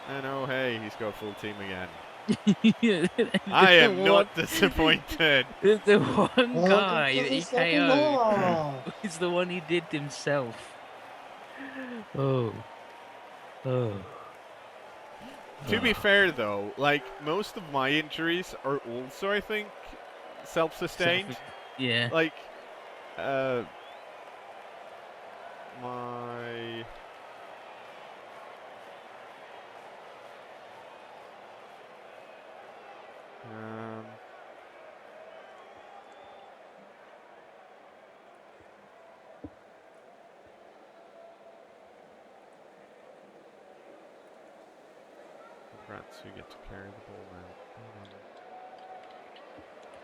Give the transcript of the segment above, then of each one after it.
And oh hey, he's got full team again. The I am one- not disappointed. The one guy that he It's KO'd cKnoor. is the one he did himself. Oh. To be fair though, like most of my injuries are also, I think, self-sustained. Yeah. Like, my... Congrats, you get to carry the ball now.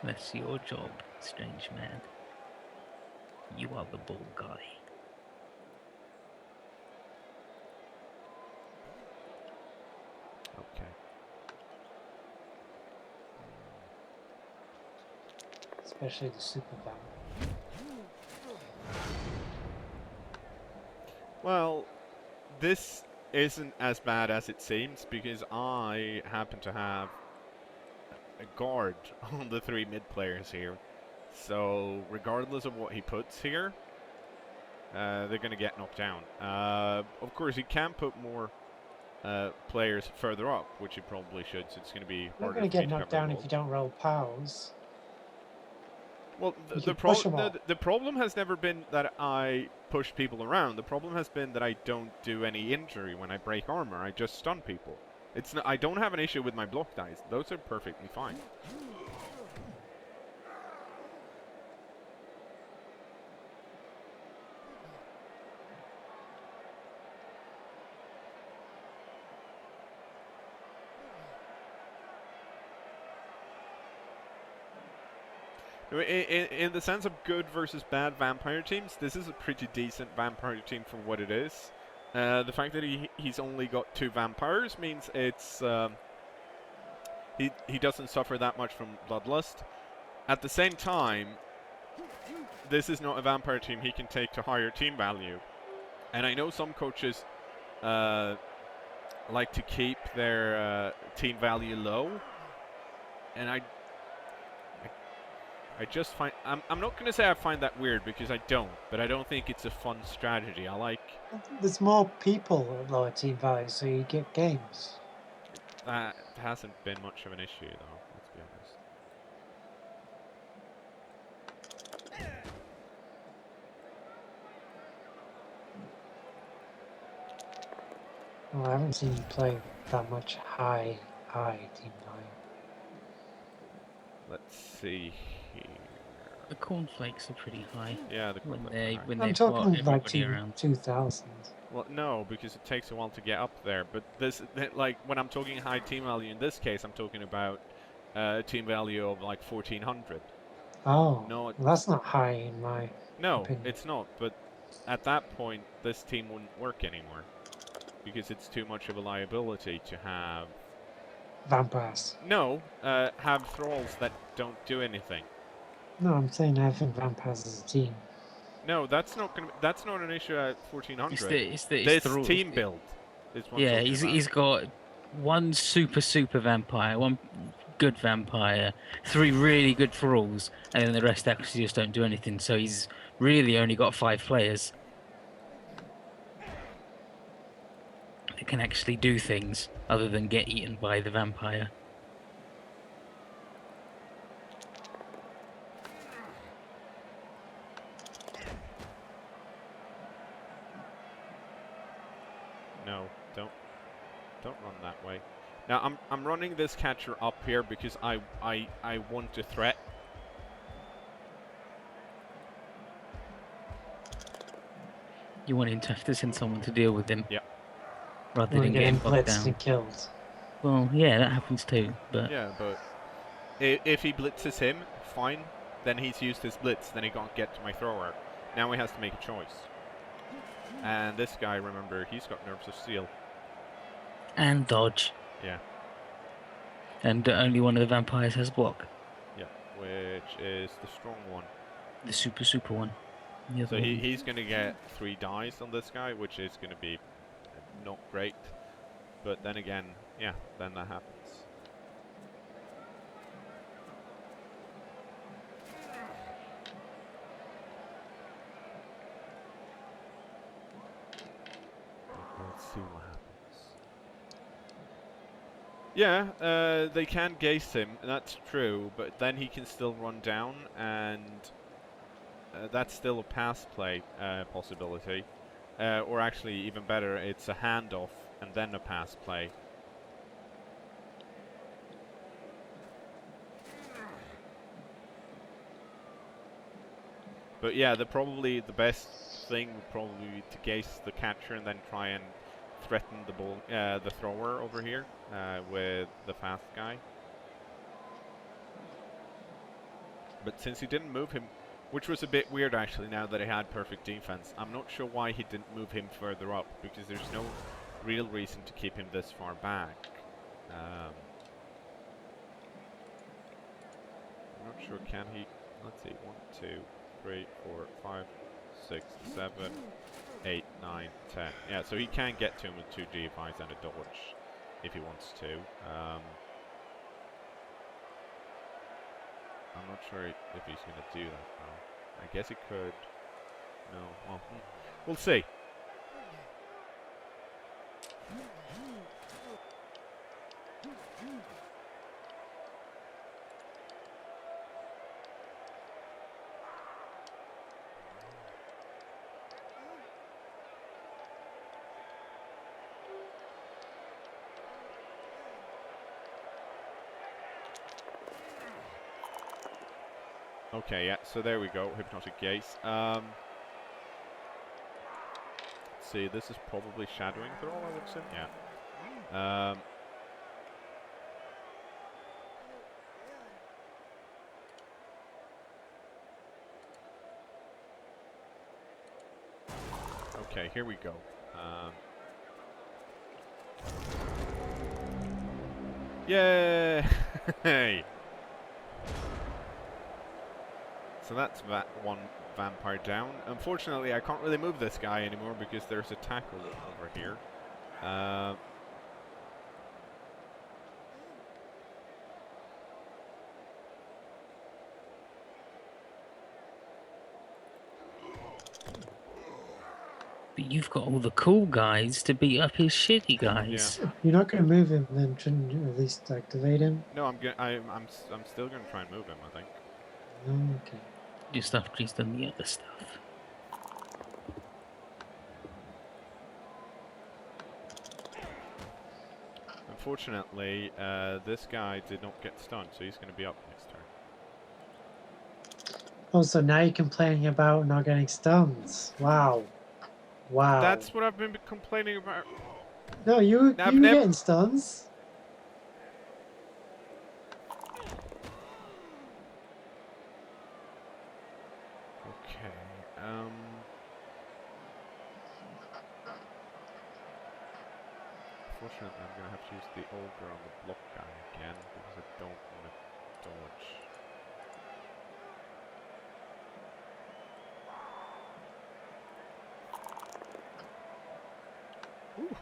That's your job, strange man. You are the ball guy. Okay. Especially the super band. Well, this isn't as bad as it seems because I happen to have a guard on the 3 mid players here. So regardless of what he puts here, they're going to get knocked down. Of course, he can put more players further up, which he probably should, so it's going to be harder. You're not going to get knocked down if you don't roll pals. Well, the problem has never been that I push people around. The problem has been that I don't do any injury when I break armor. I just stun people. I don't have an issue with my block dice. Those are perfectly fine. In the sense of good versus bad vampire teams, this is a pretty decent vampire team for what it is. The fact that he's only got 2 vampires means it's he doesn't suffer that much from bloodlust. At the same time, this is not a vampire team he can take to higher team value. And I know some coaches like to keep their team value low, and I just find I'm not going to say I find that weird because I don't, but I don't think it's a fun strategy. There's more people at lower team value, so you get games. That hasn't been much of an issue, though. Let's be honest. Well, I haven't seen you play that much high team value. Let's see here. The cornflakes are pretty high. Yeah, the cornflakes are high. When I'm they've talking got like everybody around. 2000. Well, no, because it takes a while to get up there. But like when I'm talking high team value in this case, I'm talking about team value of like 1400. Oh, No, well, that's not high in my opinion. It's not. But at that point, this team wouldn't work anymore because it's too much of a liability to have vampires. No, have thralls that don't do anything. No, I'm saying having vampires as a team. No, that's not an issue at 1400. It's this thralls. team build is what Yeah, I'm talking he's got 1 super vampire, 1 good vampire, 3 really good thralls, and then the rest actually just don't do anything. So he's really only got 5 players that can actually do things other than get eaten by the vampire. No, don't run that way. Now I'm running this catcher up here because I want to threat. You want him to have to send someone to deal with him. Yeah. Rather than getting bogged blitzed down. and killed. Well, yeah, that happens too. But yeah, but if he blitzes him, fine. Then he's used his blitz. Then he can't get to my thrower. Now he has to make a choice. And this guy, remember, he's got nerves of steel. And dodge. Yeah. And only one of the vampires has block. Yeah, which is the strong one. The super one. So he's going to get 3 dice on this guy, which is going to be not great. but then again, yeah, then that happens. Let's see what happens. Yeah, they can gaze him, that's true, but then he can still run down, and that's still a pass play possibility. Or actually, even better, it's a handoff and then a pass play. But yeah, probably the best thing would probably be to gaze the catcher and then try and threaten the ball, the thrower over here with the fast guy. But since he didn't move him, which was a bit weird actually now that he had perfect defense, I'm not sure why he didn't move him further up, because there's no real reason to keep him this far back. I'm not sure, can he, let's see, 1, 2, 3, 4, 5, 6, 7, 8, 9, 10. Yeah, so he can get to him with 2 GFIs and a dodge if he wants to. I'm not sure if he's going to do that though. I guess he could. No, well, we'll see. Okay, yeah, so there we go, Hypnotic Gaze. Let's see, this is probably Shadowing Throw, I would say. Yeah. Okay, here we go. Yay! So that's that one vampire down. Unfortunately, I can't really move this guy anymore because there's a tackle over here. But you've got all the cool guys to beat up his shitty guys. Yeah. You're not going to move him, then shouldn't you at least activate him? No, I'm still gonna try and move him, I think. Okay. Just after he's done the other stuff. Unfortunately, this guy did not get stunned, so he's going to be up next turn. Oh, so now you're complaining about not getting stuns. Wow. Wow. That's what I've been complaining about. No, you were getting stuns. Unfortunately, I'm going to have to use the ogre on the block guy again because I don't want to dodge. Ooh.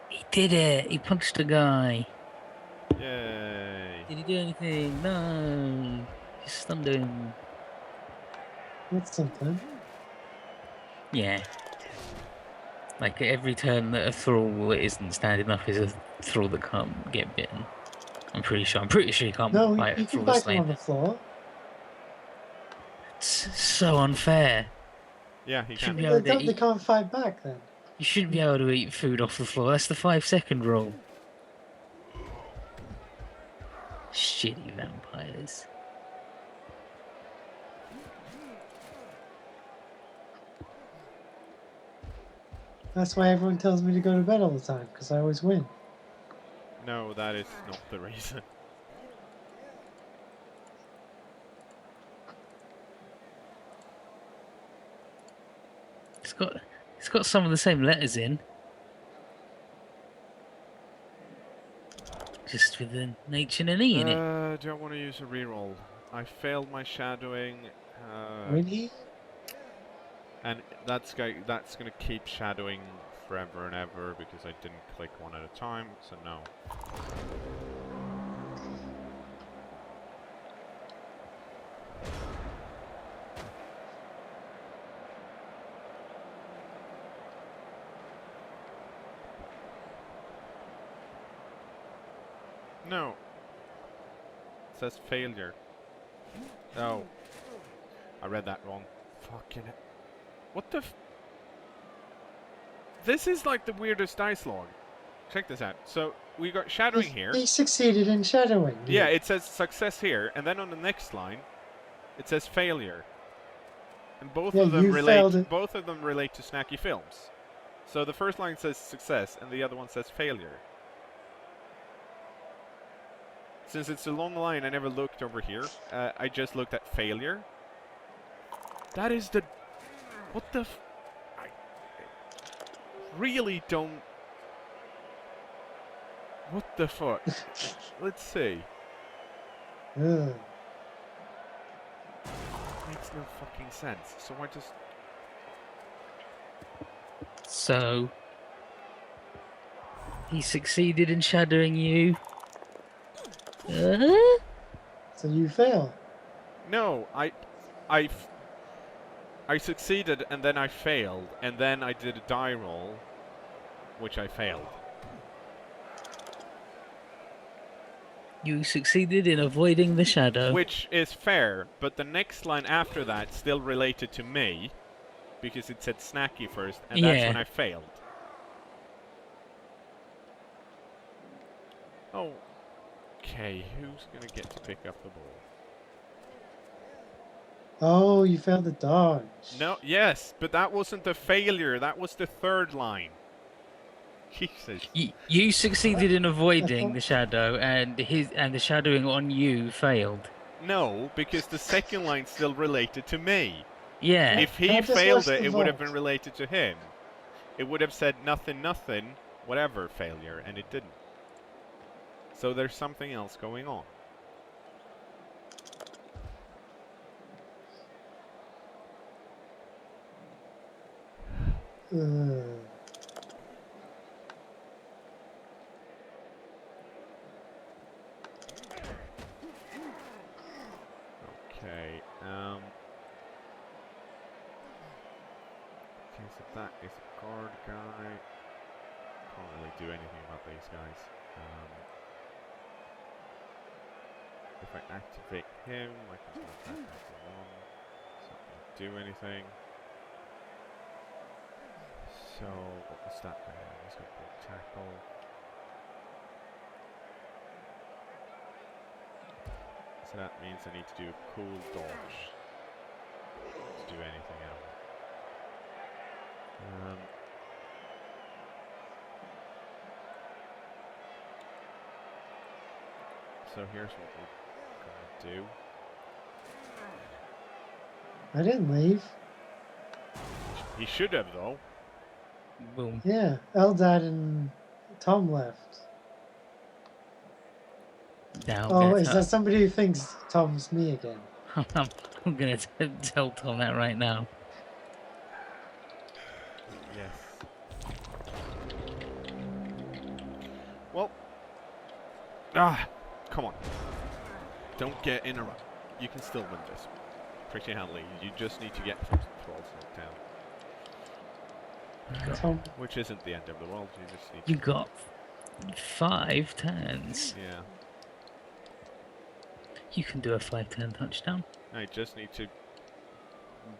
He did it! He punched a guy. Yay! Did he do anything? No! He stunned him. That's something. Yeah. Like every turn that a thrall that isn't standing up is a thrall that can't get bitten. I'm pretty sure he can't bite a you can thrall bite slain. him on the floor. It's so unfair. Yeah, he can. They can't fight back then. You shouldn't be able to eat food off the floor. That's the 5-second rule. Shitty vampires. That's why everyone tells me to go to bed all the time, because I always win. No, that is not the reason. It's got some of the same letters in. Just with an H and an E in it. Do I want to use a reroll? I failed my shadowing. Really? And that's gonna keep shadowing forever and ever because I didn't click one at a time, so no. No. It says failure. Oh. I read that wrong. Fucking it. What the f— This is like the weirdest dice log. Check this out. So, we got shadowing here. He succeeded in shadowing you. Yeah, it says success here, and then on the next line, it says failure. And both Yeah, of them you failed relate. it. Both of them relate to Snacky Films. So the first line says success, and the other one says failure. Since it's a long line, I never looked over here. I just looked at failure. That is the— What the f— I really don't— What the fuck? Let's see. Ugh. Makes no fucking sense. So I just— So he succeeded in shadowing you. So you fail. No, I succeeded and then I failed, and then I did a die roll, which I failed. You succeeded in avoiding the shadow. Which is fair, but the next line after that still related to me, because it said Snacky first, and that's when I failed. Oh, okay, who's gonna get to pick up the ball? Oh, you failed the dodge. No, yes, but that wasn't the failure, that was the third line. Jesus. You succeeded in avoiding the shadow, and the shadowing on you failed. No, because the second line still related to me. Yeah. If he Can I just failed watch it, the it would have vote? been related to him. It would have said nothing, nothing, whatever failure, and it didn't. So there's something else going on. Okay, okay, so that is a guard guy. Can't really do anything about these guys. If I activate him, I can attack after one. It's not going to do anything. So, what was that guy? He's got big tackle. So that means I need to do a cool dodge to do anything else. So here's what we're gonna do. I didn't leave. He should have, though. Boom. Yeah, Eldad and Tom left. Now Oh, is that somebody who thinks Tom's me again? I'm gonna tell Tom that right now. Yes. Well. Come on. Don't get in a rut. You can still win this. Pretty handily. You just need to get from thralls knocked down. Tom. Which isn't the end of the world. You just need You got 5 turns. Yeah. You can do a 5-turn touchdown. I just need to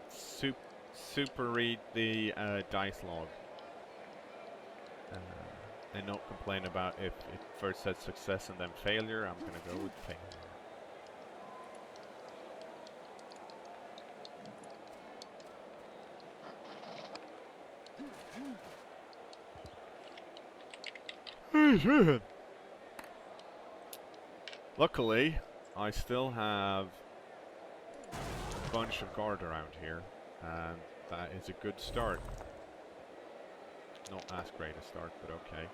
super read the dice log. And not complain about if it first said success and then failure. I'm gonna go with failure. Luckily, I still have a bunch of guard around here, and that is a good start. Not as great a start, but okay.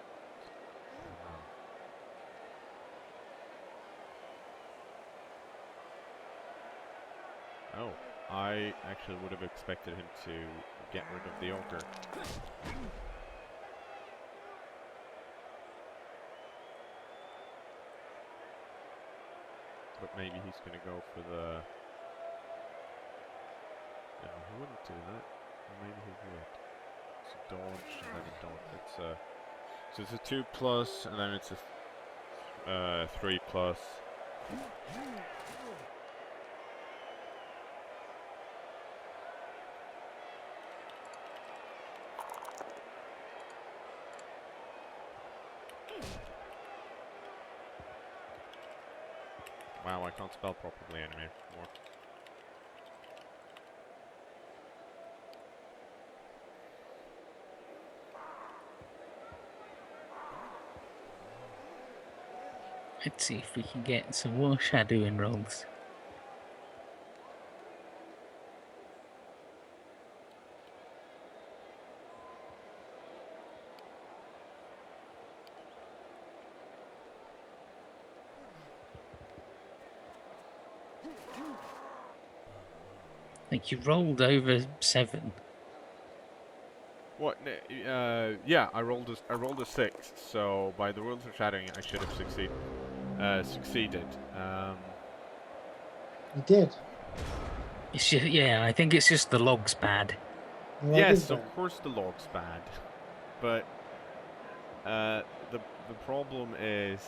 Oh, I actually would have expected him to get rid of the ogre. But maybe he's going to go for the... No, he wouldn't do that. Or maybe he would. It's a dodge and then a dodge. It's a... So it's a 2+, and then it's a 3+. Wow, I can't spell properly anymore. Let's see if we can get some more shadowing rolls. I think you rolled over 7. What? Yeah, I rolled a 6. So by the rules of shadowing, I should have succeeded. You did. It's just, yeah, I think it's just the log's bad. The log is Yes, bad. of course the log's bad, but the problem is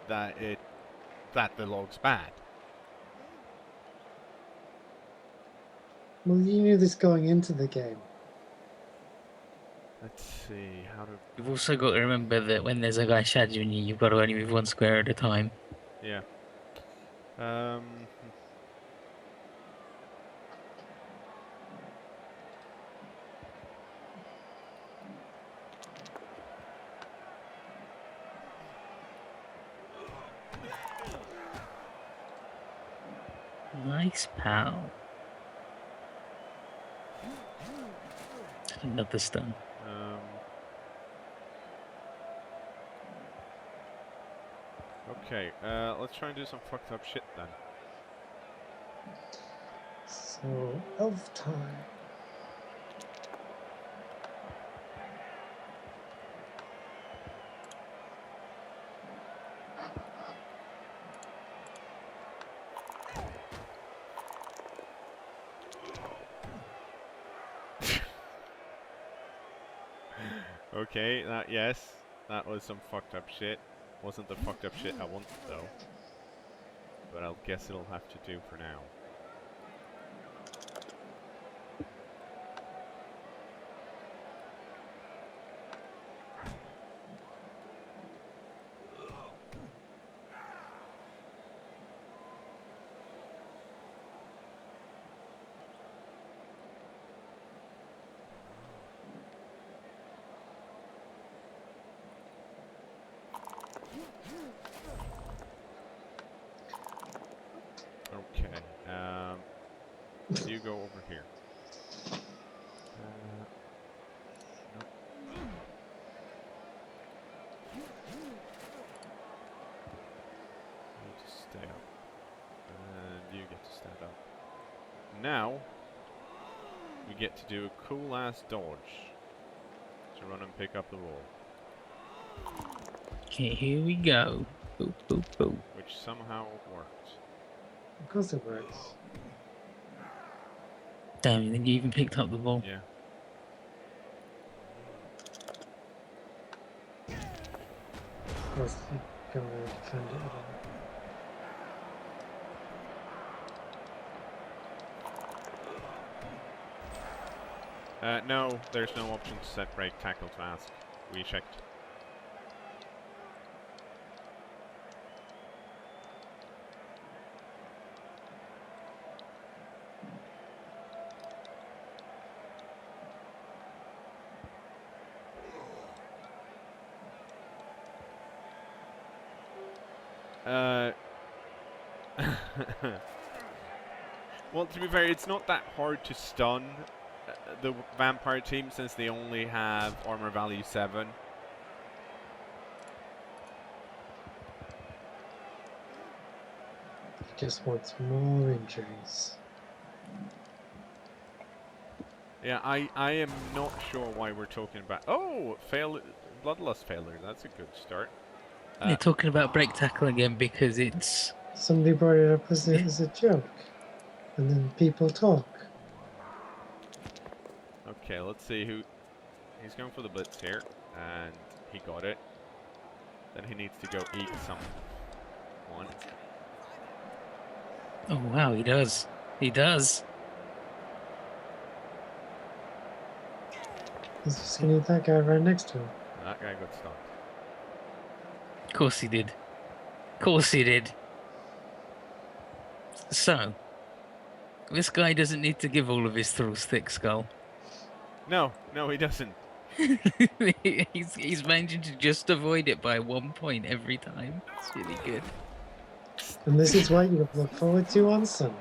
that the log's bad. Well, you knew this going into the game. Let's see how to. You've also got to remember that when there's a guy shadowing you, you've got to only move 1 square at a time. Yeah. Nice, pal. Another stun. Okay, let's try and do some fucked up shit then. So, elf time. Okay, yes, that was some fucked up shit. Wasn't the fucked up shit I wanted though. But I'll guess it'll have to do for now. Okay, you go over here. Nope. You just stay up. And you get to stand up. Now, we get to do a cool ass dodge to run and pick up the roll. Okay, here we go. Boop, boop, boop. Which somehow worked. Of course it works. Damn, then you even picked up the ball. Yeah. Of course, you can't really defend it at all. No, there's no option to set break tackle to ask. We checked. Well, to be fair, it's not that hard to stun the vampire team since they only have armor value 7. just wants more injuries. Yeah, I am not sure why we're talking about... Oh! Bloodlust failure. That's a good start. They're talking about break tackle again because it's... Somebody brought it up as a joke, and then people talk. Okay, let's see who... He's going for the blitz here, and he got it. Then he needs to go eat someone. Oh, wow, he does. He does. He's just gonna eat that guy right next to him. That guy got stopped. Of course he did. Of course he did. So, this guy doesn't need to give all of his throws thick skull. No, he doesn't. he's managing to just avoid it by 1 point every time. It's really good. And this is what you look forward to on Sunday.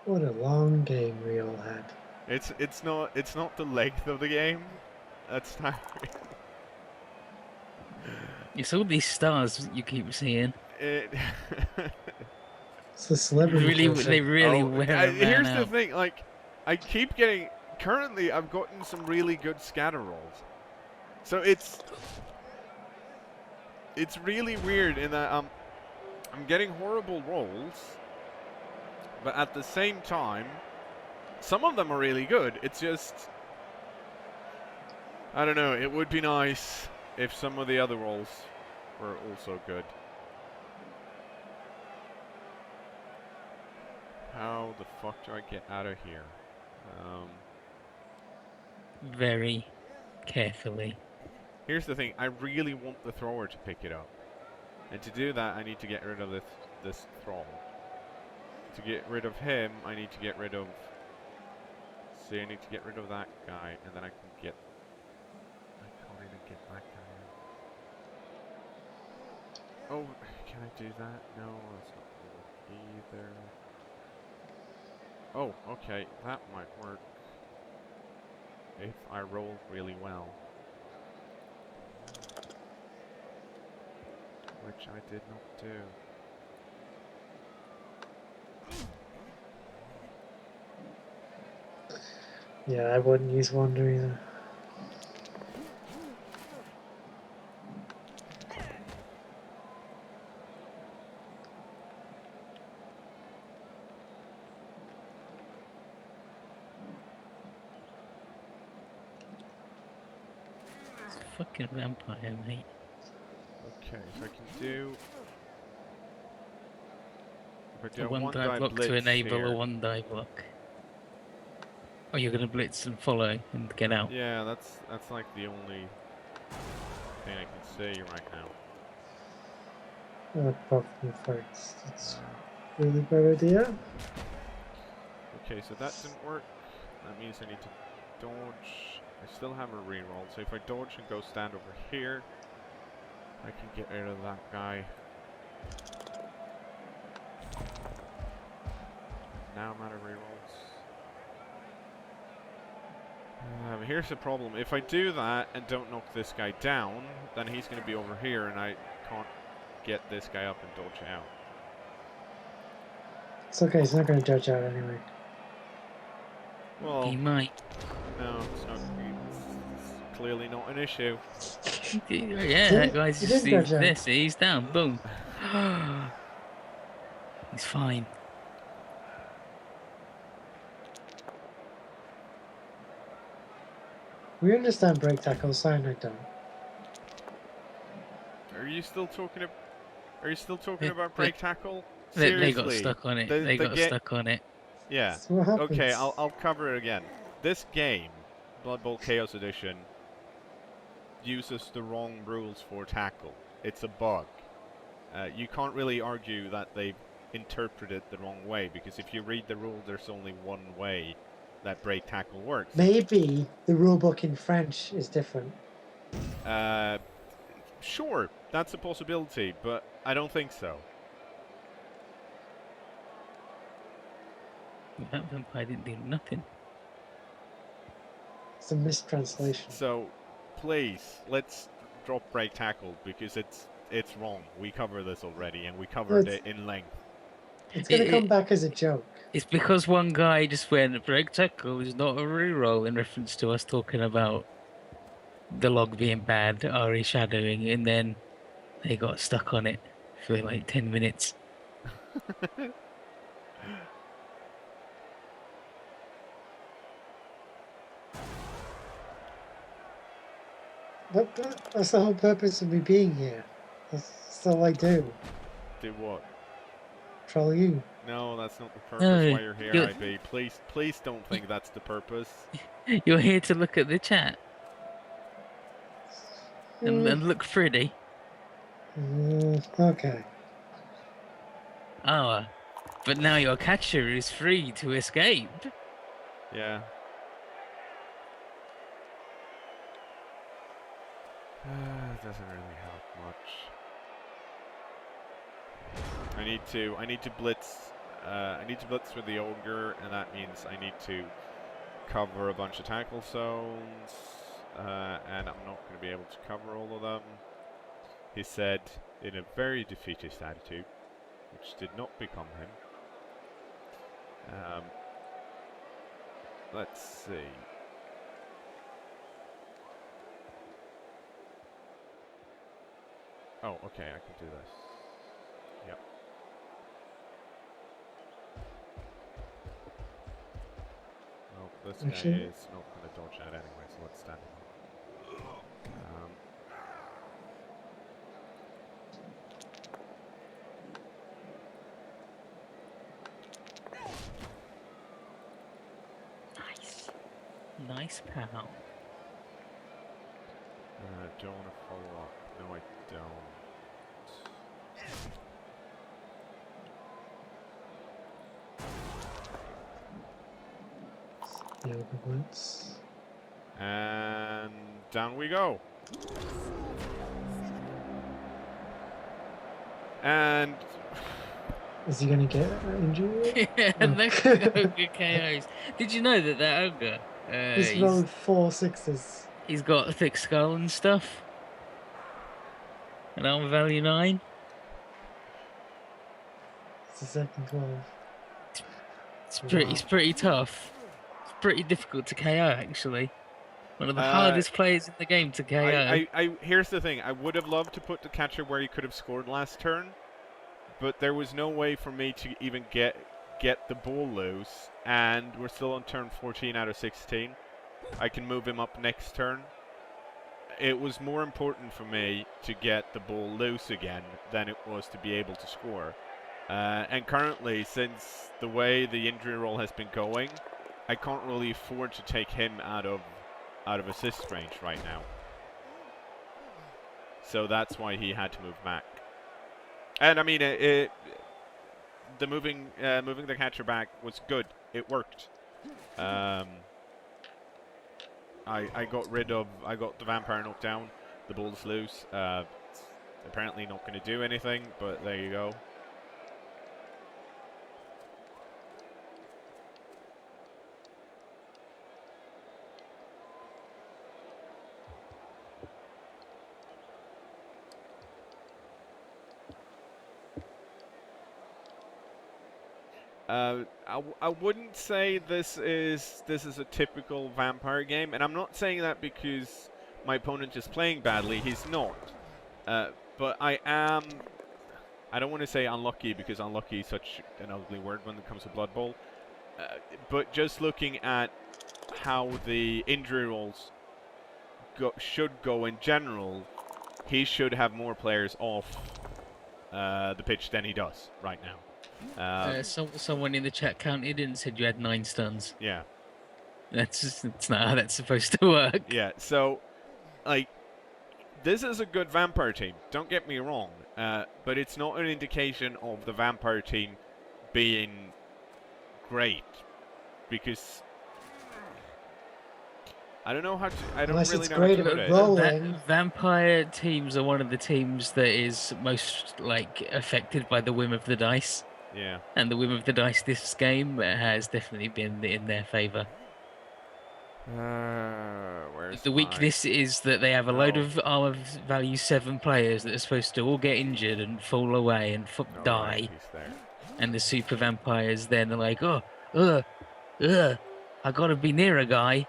What a long game we all had. It's not the length of the game. That's tiring. It's all these stars you keep seeing. It It's the celebrity. They really Oh, wear a man here's out. the thing, like, I keep getting... Currently, I've gotten some really good scatter rolls. So it's really weird in that I'm getting horrible rolls, but at the same time, some of them are really good. It's just... I don't know, it would be nice if some of the other rolls were also good. How the fuck do I get out of here? Very carefully. Here's the thing, I really want the thrower to pick it up. And to do that, I need to get rid of this thrall. To get rid of him, I need to get rid of... See, I need to get rid of that guy, and then I can get... I can't even get that guy. Oh, can I do that? No, that's not gonna work either. Oh, okay, that might work. If I roll really well. Which I did not do. Yeah, I wouldn't use Wonder either. It's a fucking vampire, mate. Okay, so I can do... If I do A a one die die block blitz to enable here. a one die block. Oh, you're gonna blitz and follow and get out. Yeah, that's like the only thing I can say right now. Apart from the fights, it's a really bad idea. Okay, so that didn't work. That means I need to dodge. I still have a reroll, so if I dodge and go stand over here, I can get rid of that guy. Now I'm out of rerolls. But here's the problem. If I do that and don't knock this guy down, then he's going to be over here and I can't get this guy up and dodge out. It's okay, he's not going to judge out anyway. Well, He might. no, it's not. It's clearly not an issue. Yeah, that guy's He just did judge out. this. He's down. Boom. He's fine. We understand break tackle, Cyanide don't. Are you still talking? Are you still talking They- about they- break tackle? They Seriously? got stuck on it. The- They the got ga- stuck on it. Yeah. That's what happens. Okay, I'll cover it again. This game, Blood Bowl Chaos Edition, uses the wrong rules for tackle. It's a bug. You can't really argue that they've interpreted the wrong way, because if you read the rule, there's only one way that break tackle works. Maybe the rulebook in French is different. Sure, that's a possibility, but I don't think so. That vampire didn't do nothing. It's a mistranslation. So, please, let's drop break tackle because it's wrong. We covered this already, and we covered it in length. It's going to come back as a joke. It's because one guy just went, break tackle is not a reroll, in reference to us talking about the log being bad, RE shadowing, and then they got stuck on it for like 10 minutes. But that's the whole purpose of me being here. That's all I do. Do what? Troll you. No, that's not the purpose No, why you're here, IB. Please don't think that's the purpose. You're here to look at the chat and look pretty. Okay. Oh, but now your catcher is free to escape. Yeah. It doesn't really help much. I need to blitz. I need to blitz with the ogre, and that means I need to cover a bunch of tackle zones, and I'm not going to be able to cover all of them. He said in a very defeatist attitude, which did not become him. Let's see. Oh, okay, I can do this. Yep. Well, this guy is not going to dodge that anyway, so let's stand him up. Nice pal. Don't want to follow up. No, I don't. The ogre blitz. And down we go. And Is he going to get injured? Yeah, next ogre KOs. Did you know that ogre? He's rolled 4 6s. He's got a thick skull and stuff. An armor value 9. It's the second 12. It's pretty tough. It's pretty difficult to KO, actually. One of the hardest players in the game to KO. Here's the thing. I would have loved to put the catcher where he could have scored last turn, but there was no way for me to even get the ball loose, and we're still on turn 14 out of 16. I can move him up next turn. It was more important for me to get the ball loose again than it was to be able to score. And currently, since the way the injury roll has been going, I can't really afford to take him out of assist range right now. So that's why he had to move back. And I mean, the moving the catcher back was good. It worked. I got the vampire knocked down. The ball's loose. Apparently not going to do anything, but there you go. I wouldn't say this is a typical vampire game, and I'm not saying that because my opponent is playing badly. He's not. But I don't want to say unlucky because unlucky is such an ugly word when it comes to Blood Bowl. But just looking at how the injury rolls should go in general, he should have more players off the pitch than he does right now. Someone in the chat counted and said you had 9 stuns. Yeah. That's not how that's supposed to work. Yeah, so, like, this is a good vampire team, don't get me wrong, but it's not an indication of the vampire team being great, because I don't know how to. I don't Unless really it's know how great to put at it. rolling. Vampire teams are one of the teams that is most like affected by the whim of the dice, Yeah. and the whim of the dice this game has definitely been in their favor. Where's The my? weakness is that they have a load Oh. of armor value 7 players that are supposed to all get injured and fall away and Oh, right, die, he's there. and the super vampires then are like, oh, ugh, ugh, I gotta be near a guy.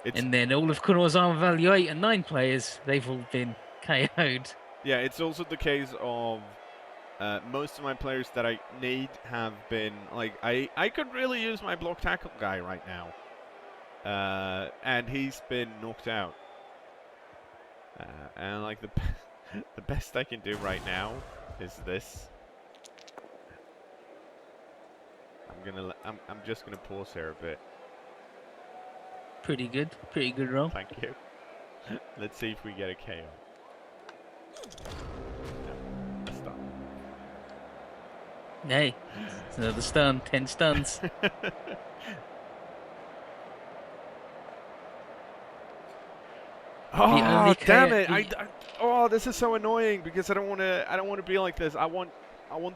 It's And then all of cKnoor's armor value 8 and 9 players, they've all been KO'd. yeah. It's also the case of most of my players that I need have been like I could really use my block tackle guy right now, and he's been knocked out. And like the the best I can do right now is this. I'm just gonna pause here a bit. Pretty good roll. Thank you. Let's see if we get a KO. No, a stun. Hey, it's another stun, 10 stuns. Oh, damn it! the- Oh, this is so annoying because I don't want to be like this. I want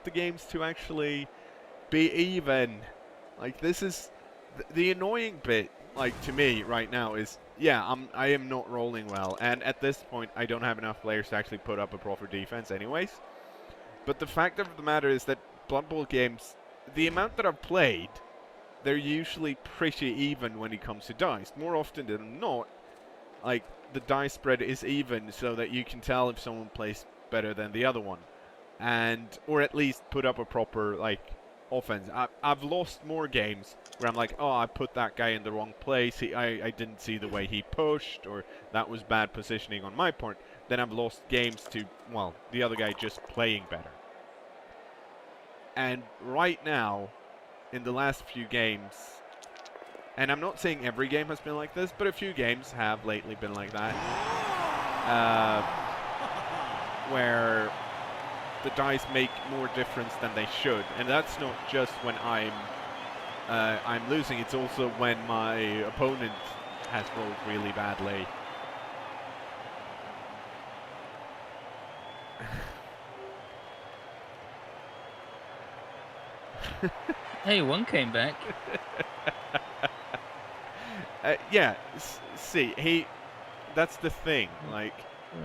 the games to actually be even. Like this is the annoying bit. Like to me right now is I am not rolling well, and at this point I don't have enough players to actually put up a proper defense, anyways. But the fact of the matter is that Blood Bowl games, the amount that I've played, they're usually pretty even when it comes to dice. More often than not, like the dice spread is even so that you can tell if someone plays better than the other one, and or at least put up a proper like offense. I've lost more games where I'm like, oh, I put that guy in the wrong place. I didn't see the way he pushed, or that was bad positioning on my part. Then I've lost games to, well, the other guy just playing better. And right now, in the last few games, and I'm not saying every game has been like this, but a few games have lately been like that, where the dice make more difference than they should, and that's not just when I'm losing. It's also when my opponent has rolled really badly. Hey, one came back. Yeah, see, that's the thing. Like,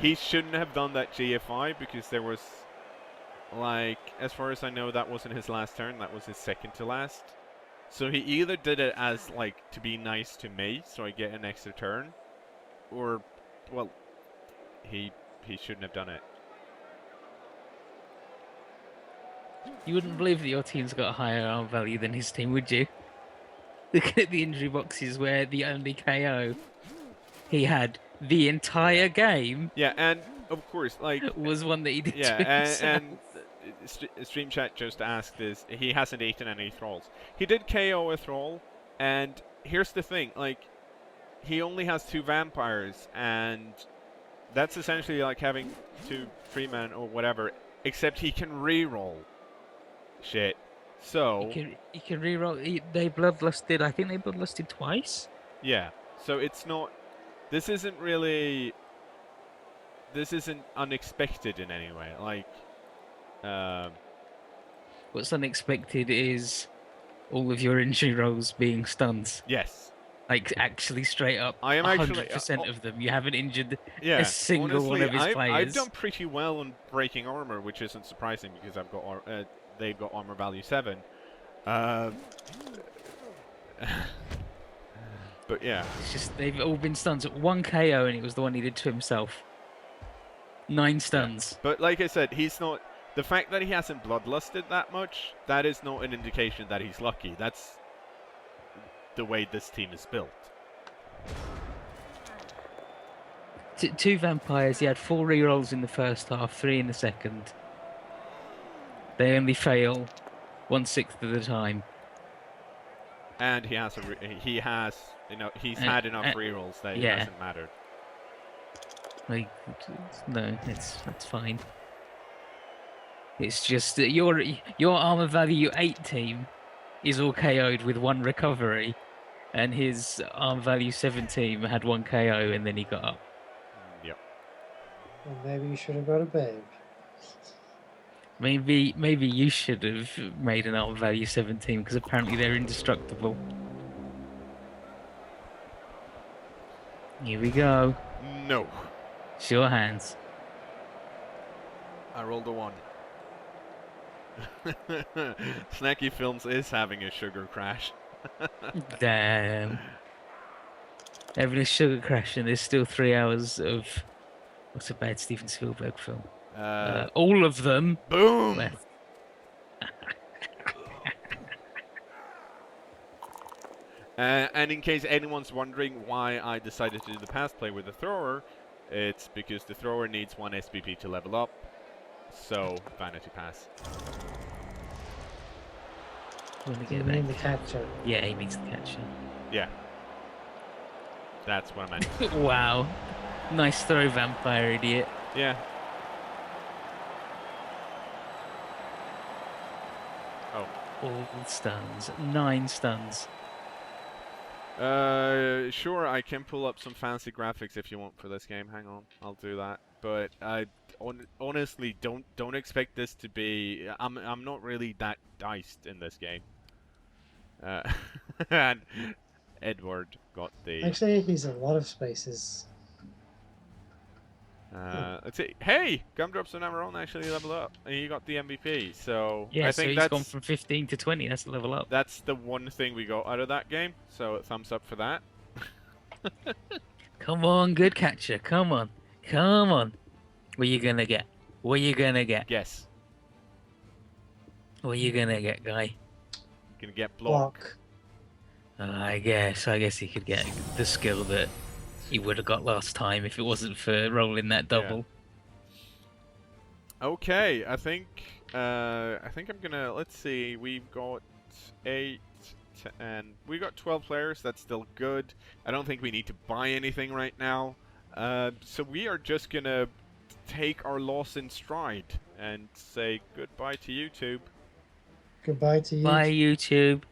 he shouldn't have done that GFI because there was, like, as far as I know, that wasn't his last turn. That was his second to last. So he either did it as, like, to be nice to me, so I get an extra turn, or, well, he shouldn't have done it. You wouldn't believe that your team's got a higher arm value than his team, would you? Look at the injury boxes where the only KO he had the entire game. Yeah, and of course, like, was one that he did to yeah, himself. and Stream Chat just asked is he hasn't eaten any thralls. He did KO a thrall, and here's the thing, like, he only has 2 vampires, and that's essentially like having 2 freemen or whatever, except he can reroll shit. So he can reroll. They bloodlusted. I think they bloodlusted twice. yeah, so it's not. This isn't unexpected in any way. Like, what's unexpected is all of your injury rolls being stuns. yes. Like, actually straight up, I am 100% of them. You haven't injured a single honestly, one of his players. I've done pretty well on breaking armor, which isn't surprising because I've got they've got armor value 7. But yeah, It's just they've all been stuns. 1 KO, and it was the one he did to himself. 9 stuns. yeah. But like I said, he's not. The fact that he hasn't bloodlusted that much, that is not an indication that he's lucky. That's the way this team is built. 2 vampires. He had 4 rerolls in the first half, 3 in the second. They only fail 1/6 of the time. And he has he's had enough rerolls that it yeah. hasn't mattered. Like, no, that's fine. It's just that your armor value 8 team is all KO'd with 1 recovery, and his arm value 17 had 1 KO, and then he got up. Yep. Well, maybe you should have got a babe. Maybe you should have made an arm value 17 because apparently they're indestructible. Here we go. No. Sure hands. I rolled a 1. Snacky Films is having a sugar crash. Damn. Having a sugar crash, and there's still 3 hours of what's a bad Steven Spielberg film? All of them Boom! left. And in case anyone's wondering why I decided to do the pass play with the thrower, it's because the thrower needs 1 SPP to level up. So, vanity pass. When we Do you get mean back. the catcher? Yeah, he means the catcher. Yeah. That's what I meant. Wow. Nice throw, vampire idiot. Yeah. Oh. All stuns. 9 stuns. Sure, I can pull up some fancy graphics if you want for this game. Hang on, I'll do that. But I honestly don't expect this to be. I'm not really that diced in this game. And Edward got the. Actually, he's a lot of spaces. Let's see. Hey, Gumdrops and Amaron actually level up, and he got the MVP. So Yeah, I so think he's that's gone from 15 to 20. That's a level up. that's the one thing we got out of that game. So thumbs up for that. Come on, good catcher. Come on. Come on. What you gonna get? What you gonna get? Yes, What you gonna get, guy? gonna get block. Block. I guess he could get the skill that he would have got last time if it wasn't for rolling that double. Okay, I think I'm gonna, let's see, we've got 8, and we got 12 players. That's still good. I don't think we need to buy anything right now. So we are just gonna take our loss in stride and say goodbye to YouTube. Goodbye to you. Bye, YouTube.